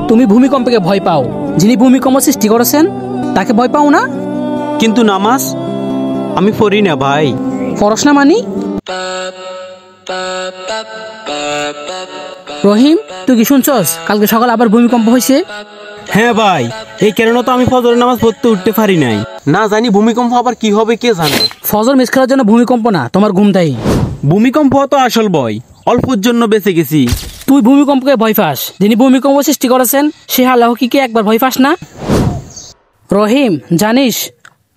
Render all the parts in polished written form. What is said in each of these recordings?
তুমি ভূমিকম্পকে ভয় পাও, যিনি ভূমিকম্প সৃষ্টি করেছেন তাকে ভয় পাও না? কিন্তু নামাজ আমি পড়ি না ভাই। পড়স না মানি? রহিম, তুই কি শুনছস কালকে সকালে আবার ভূমিকম্প হয়েছে? হ্যাঁ ভাই, এই কারণে তো আমি ফজরের নামাজ পড়তে উঠতে পারি নাই। না জানি ভূমিকম্প আবার কি হবে কে জানে। ফজর মিস করার জন্য ভূমিকম্প না, তোমার ঘুম দেয়। ভূমিকম্প তো আসল ভয়, অল্পের জন্য বেঁচে গেছি। তুই ভূমিকম্পকে ভয় পাস, যিনি ভূমিকম্প সৃষ্টি করেছেন সে আল্লাহকে কি একবার ভয় পাস না? রহিম, জানিস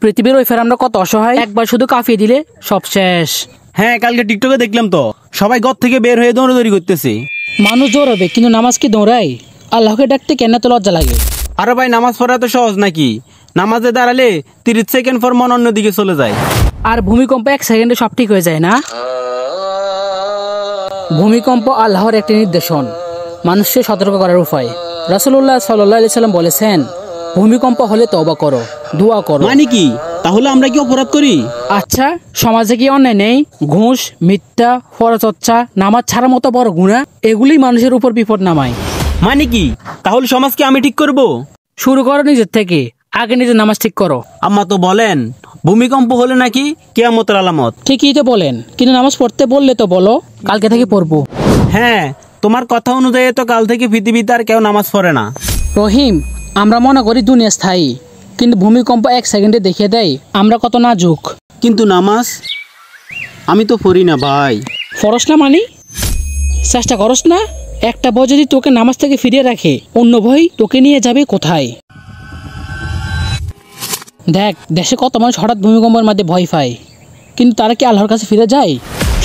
পৃথিবীর ওই ফের আমরা কত অসহায়, একবার শুধু কাঁপিয়ে দিলে সব শেষ। হ্যাঁ, কালকে টিকটকে দেখলাম তো সবাই ঘর থেকে বের হয়ে দৌড়াদৌড়ি করতেছে। মানুষ দৌড়াবে কিন্তু নামাজ কি দৌড়ায়? আল্লাহকে ডাকতে কেন তো লজ্জা লাগে? আরে ভাই, নামাজ পড়া তো সহজ নাকি? নামাজে দাঁড়ালে 30 সেকেন্ড পর মন অন্যদিকে চলে যায়। আর ভূমিকম্প 1 সেকেন্ডে সব ঠিক হয়ে যায় না? ভূমিকম্প আল্লাহর একটি নির্দেশন, মানুষকে সতর্ক করার উপায়। রাসূলুল্লাহ সাল্লাল্লাহু আলাইহি সাল্লাম বলেছেন, ভূমিকম্প হলে তওবা করো, দোয়া করো। মানে কি? তাহলে আমরা কি অপরাধ করি? আচ্ছা, সমাজে কি অন্যায় নেই? ঘুষ, মিথ্যা, পরচর্চা, নামাজ ছাড়ার মতো বড় গুনাহ, এগুলি মানুষের উপর বিপদ নামায়। মানে কি? তাহলে সমাজকে আমি ঠিক করব? শুরু করো নিজের থেকে, আগে নিজের নামাজ ঠিক করো। আম্মা তো বলেন ভূমিকম্প হলে নাকি কিয়ামতের আলামত। ঠিকই তো বলেন, কিন্তু নামাজ পড়তে বললে তো বলো কালকে থেকে পড়বো। হ্যাঁ, তোমার কথা অনুযায়ী তো কাল থেকে পৃথিবীতে আর কেউ নামাজ পড়ে না। রহিম, আমরা মনে করি দুনিয়া স্থায়ী, কিন্তু ভূমিকম্প 1 সেকেন্ডে দেখিয়ে দেয় আমরা কত নাজুক। কিন্তু নামাজ আমি তো পড়ি না ভাই। ফরস না মানি? চেষ্টা করস না? একটা ভয় যদি তোকে নামাজ থেকে ফিরিয়ে রাখে, অন্য ভয় তোকে নিয়ে যাবে কোথায়? দেখ, দেশে কত মানুষ হঠাৎ ভূমিকম্পের মধ্যে ভয় পায়, কিন্তু তারা কি আল্লাহর কাছে ফিরে যায়?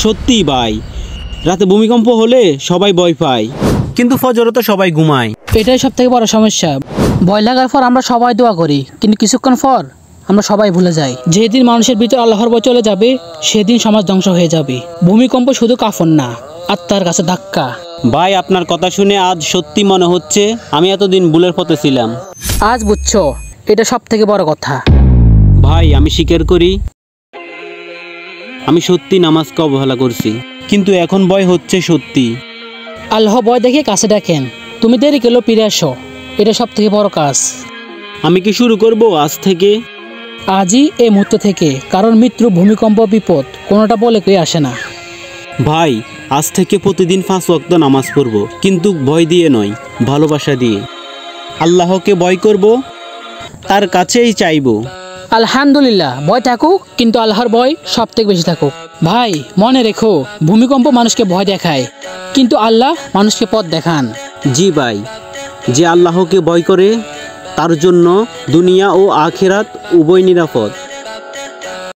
সত্যি ভাই, রাতে ভূমিকম্প হলে সবাই ভয় পায়, কিন্তু ফজরে তো সবাই ঘুমায়। এটাই সব থেকে বড় সমস্যা। ভয় লাগার পর আমরা সবাই দোয়া করি, কিন্তু কিছুক্ষণ পর আমরা সবাই ভুলে যাই। যেদিন মানুষের ভিতর আল্লাহর ভয় চলে যাবে, সেদিন সমাজ ধ্বংস হয়ে যাবে। ভূমিকম্প শুধু কাফন না, আত্মার কাছে ধাক্কা। ভাই, আপনার কথা শুনে আজ সত্যি মনে হচ্ছে আমি এতদিন ভুলের পথে ছিলাম। আজ বুঝছো, এটা সব থেকে বড় কথা। ভাই, আমি স্বীকার করি আমি সত্যি নামাজকে অবহেলা করছি, কিন্তু এখন ভয় হচ্ছে সত্যি। আল্লাহ ভয় দেখে কাছে ডাকেন, তুমি দেরি কেলো ফিরে আসো, এটা সব থেকে বড় কাজ। আমি কি শুরু করব আজ থেকে? আজই, এই মুহূর্ত থেকে, কারণ মৃত্যু, ভূমিকম্প, বিপদ কোনোটা বলে কেউ আসে না। ভাই, আজ থেকে প্রতিদিন 5 ওয়াক্ত নামাজ পড়ব, কিন্তু ভয় দিয়ে নয়, ভালোবাসা দিয়ে। আল্লাহকে ভয় করব, তার কাছেই চাইব। আলহামদুলিল্লাহ, ভয় থাকুক, কিন্তু আল্লাহর ভয় সব থেকে বেশি থাকুক। ভাই, মনে রেখো, ভূমিকম্প মানুষকে ভয় দেখায়, কিন্তু আল্লাহ মানুষকে পথ দেখান। জি ভাই, যে আল্লাহকে ভয় করে তার জন্য দুনিয়া ও আখিরাত উভয় নিরাপদ।